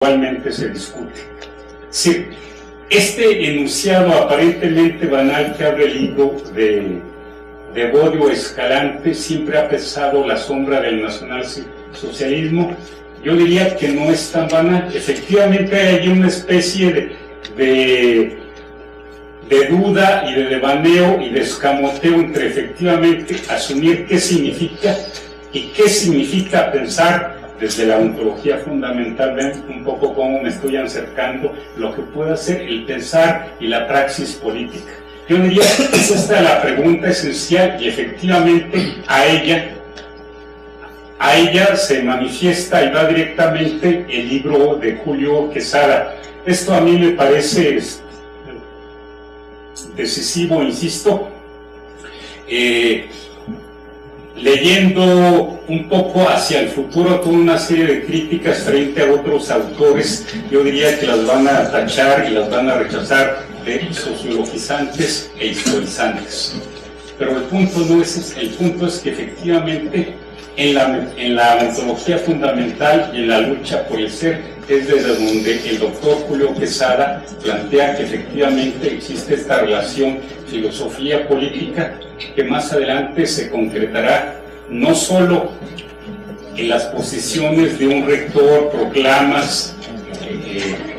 igualmente se discute. Sí, este enunciado aparentemente banal que abre el libro de Bodio Escalante siempre ha pesado la sombra del nacionalsocialismo. Yo diría que no es tan banal. Efectivamente hay allí una especie de duda y de devaneo y de escamoteo entre efectivamente asumir qué significa y qué significa pensar desde la ontología fundamental. Ven un poco cómo me estoy acercando lo que puede ser el pensar y la praxis política. Yo diría que es esta la pregunta esencial y efectivamente a ella se manifiesta y va directamente el libro de Julio Quesada. Esto a mí me parece decisivo, insisto. Leyendo un poco hacia el futuro toda una serie de críticas frente a otros autores, yo diría que las van a tachar y las van a rechazar de sociologizantes e historizantes. Pero el punto no es ese. El punto es que efectivamente en la ontología fundamental y en la lucha por el ser es desde donde el doctor Julio Quesada plantea que efectivamente existe esta relación filosofía-política que más adelante se concretará no solo en las posiciones de un rector, proclamas,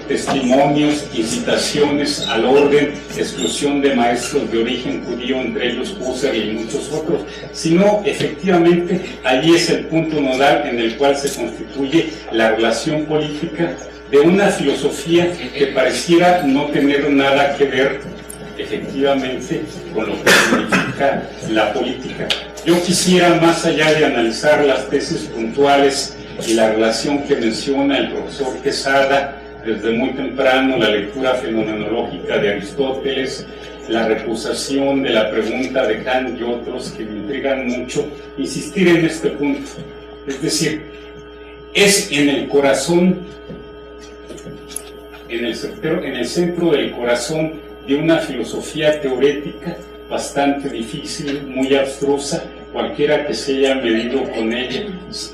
testimonios, incitaciones al orden, exclusión de maestros de origen judío, entre ellos Husserl y muchos otros, sino efectivamente allí es el punto nodal en el cual se constituye la relación política de una filosofía que pareciera no tener nada que ver efectivamente con lo que significa la política. Yo quisiera, más allá de analizar las tesis puntuales y la relación que menciona el profesor Quesada desde muy temprano, la lectura fenomenológica de Aristóteles, la recusación de la pregunta de Kant y otros que me intrigan mucho, insistir en este punto. Es decir, es en el corazón, en el centro del corazón de una filosofía teorética bastante difícil, muy abstrusa. Cualquiera que se haya medido con ella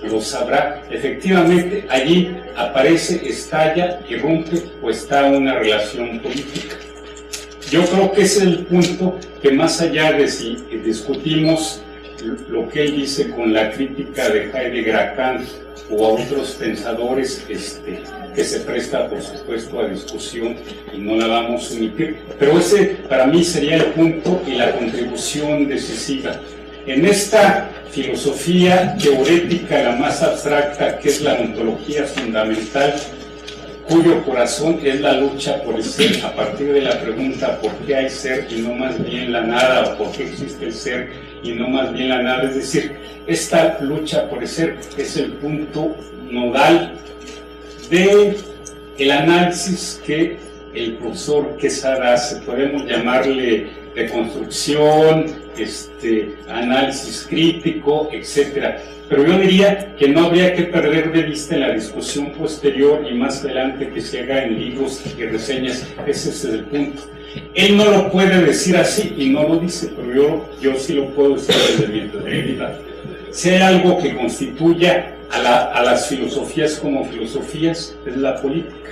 lo sabrá. Efectivamente, allí aparece, estalla, irrumpe o está una relación política. Yo creo que ese es el punto que, más allá de si discutimos lo que él dice con la crítica de Heidegger a Kant o a otros pensadores, que se presta, por supuesto, a discusión y no la vamos a omitir, pero ese para mí sería el punto y la contribución decisiva. En esta filosofía teorética, la más abstracta, que es la ontología fundamental, cuyo corazón es la lucha por el ser, a partir de la pregunta ¿por qué hay ser y no más bien la nada? ¿O por qué existe el ser y no más bien la nada? Es decir, esta lucha por el ser es el punto nodal del análisis que el profesor Quesada hace. Podemos llamarle de construcción, análisis crítico, etcétera. Pero yo diría que no habría que perder de vista en la discusión posterior y más adelante que se haga en libros y reseñas. Ese es el punto. Él no lo puede decir así y no lo dice, pero yo sí lo puedo decir desde mi integridad. Si hay algo que constituya a las filosofías como filosofías, es la política,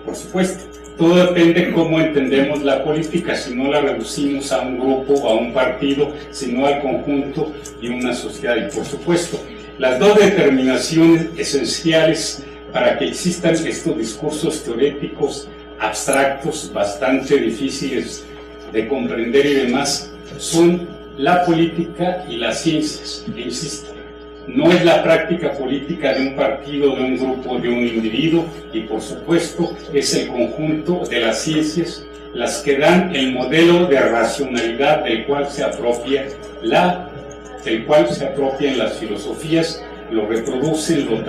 por supuesto. Todo depende de cómo entendemos la política, si no la reducimos a un grupo o a un partido, sino al conjunto de una sociedad. Y por supuesto, las dos determinaciones esenciales para que existan estos discursos teoréticos abstractos, bastante difíciles de comprender y demás, son la política y las ciencias. E insisto, no es la práctica política de un partido, de un grupo, de un individuo, y por supuesto es el conjunto de las ciencias las que dan el modelo de racionalidad del cual se apropian las filosofías, lo reproducen, lo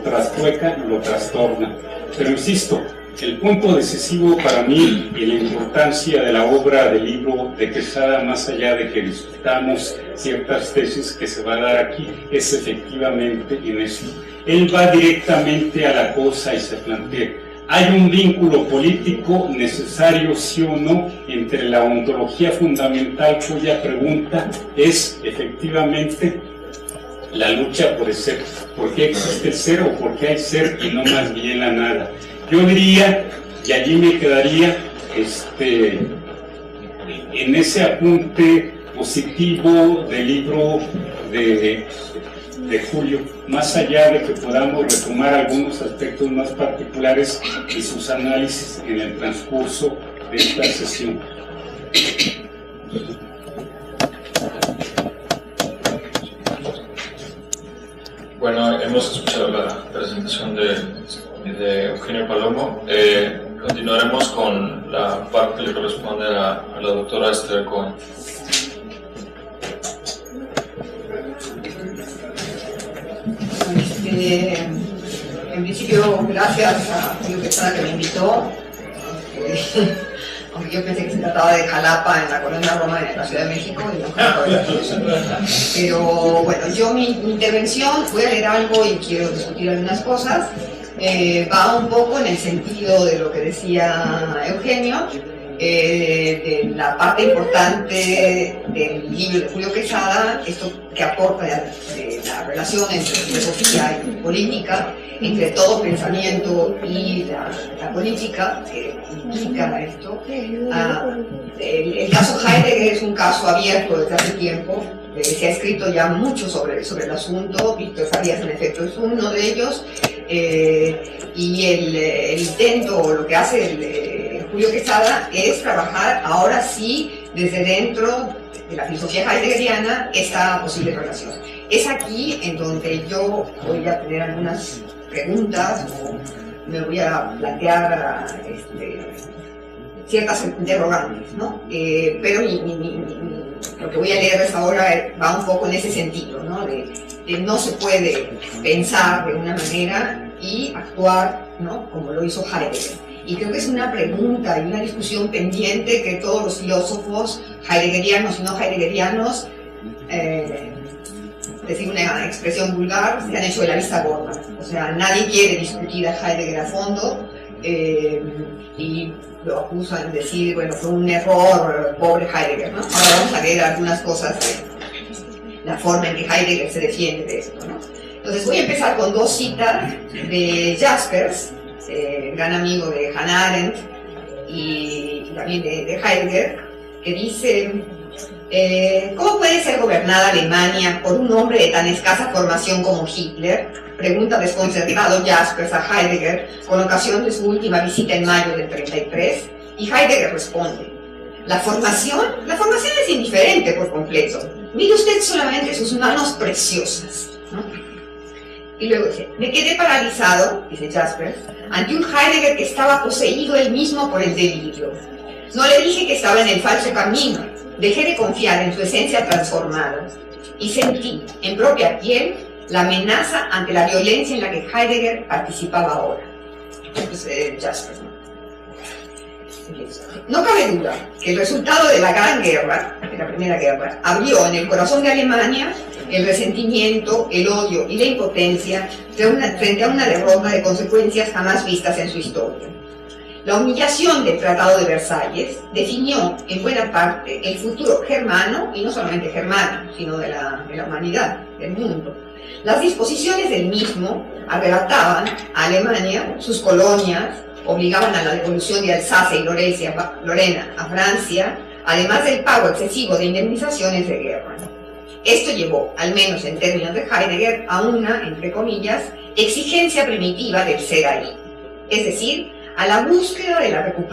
trastuecan, lo trastornan. Pero insisto, el punto decisivo para mí y la importancia de la obra del libro de Quesada, más allá de que discutamos ciertas tesis que se va a dar aquí, es efectivamente en esto. Él va directamente a la cosa y se plantea: ¿hay un vínculo político necesario, sí o no, entre la ontología fundamental, cuya pregunta es efectivamente la lucha por el ser, por qué existe el ser o por qué hay ser y no más bien la nada. Yo diría, y allí me quedaría, en ese apunte positivo del libro de Julio, más allá de que podamos retomar algunos aspectos más particulares y sus análisis en el transcurso de esta sesión. Bueno, hemos escuchado la presentación de Eugenio Palomo. Continuaremos con la parte que le corresponde a la doctora Esther Cohen. En principio, gracias a Julio Quesada que me invitó. Aunque yo pensé que se trataba de Jalapa en la colonia Roma en la Ciudad de México y no Jalapa de la Ciudad. Pero bueno, yo mi intervención, voy a leer algo y quiero discutir algunas cosas. Va un poco en el sentido de lo que decía Eugenio, de la parte importante del libro de Julio Quesada, esto que aporta de la relación entre filosofía y política, entre todo pensamiento y la política, que implica esto. El caso Heidegger es un caso abierto desde hace tiempo. Se ha escrito ya mucho sobre el asunto. Víctor Farías, en efecto, es uno de ellos. Y el intento, o lo que hace Julio Quesada, es trabajar ahora sí desde dentro de la filosofía heideggeriana esta posible relación. Es aquí en donde yo voy a tener algunas preguntas o me voy a plantear ciertas interrogantes, ¿no? Pero lo que voy a leerles ahora va un poco en ese sentido, ¿no? De no se puede pensar de una manera y actuar, ¿no?, como lo hizo Heidegger. Y creo que es una pregunta y una discusión pendiente que todos los filósofos heideggerianos y no heideggerianos, decir una expresión vulgar, se han hecho de la vista gorda. O sea, nadie quiere discutir a Heidegger a fondo y lo acusan de decir, bueno, fue un error, pobre Heidegger, ¿no? Ahora vamos a leer algunas cosas de la forma en que Heidegger se defiende de esto, ¿no? Entonces voy a empezar con dos citas de Jaspers, gran amigo de Hannah Arendt y también de Heidegger, que dice: ¿cómo puede ser gobernada Alemania por un hombre de tan escasa formación como Hitler? Pregunta desconcertado Jaspers a Heidegger con ocasión de su última visita en mayo del 33, y Heidegger responde: la formación es indiferente por completo. Mire usted solamente sus manos preciosas, ¿no? Y luego dice: me quedé paralizado, dice Jaspers, ante un Heidegger que estaba poseído él mismo por el delirio. No le dije que estaba en el falso camino, dejé de confiar en su esencia transformada y sentí en propia piel la amenaza ante la violencia en la que Heidegger participaba ahora. Entonces, Jaspers, ¿no? No cabe duda que el resultado de la Gran Guerra, de la Primera Guerra, abrió en el corazón de Alemania el resentimiento, el odio y la impotencia frente a una derrota de consecuencias jamás vistas en su historia. La humillación del Tratado de Versalles definió en buena parte el futuro germano, y no solamente germano, sino de la humanidad, del mundo. Las disposiciones del mismo arrebataban a Alemania sus colonias, obligaban a la devolución de Alsacia y Lorena a Francia, además del pago excesivo de indemnizaciones de guerra. Esto llevó, al menos en términos de Heidegger, a una, entre comillas, exigencia primitiva del ser ahí, es decir, a la búsqueda de la recuperación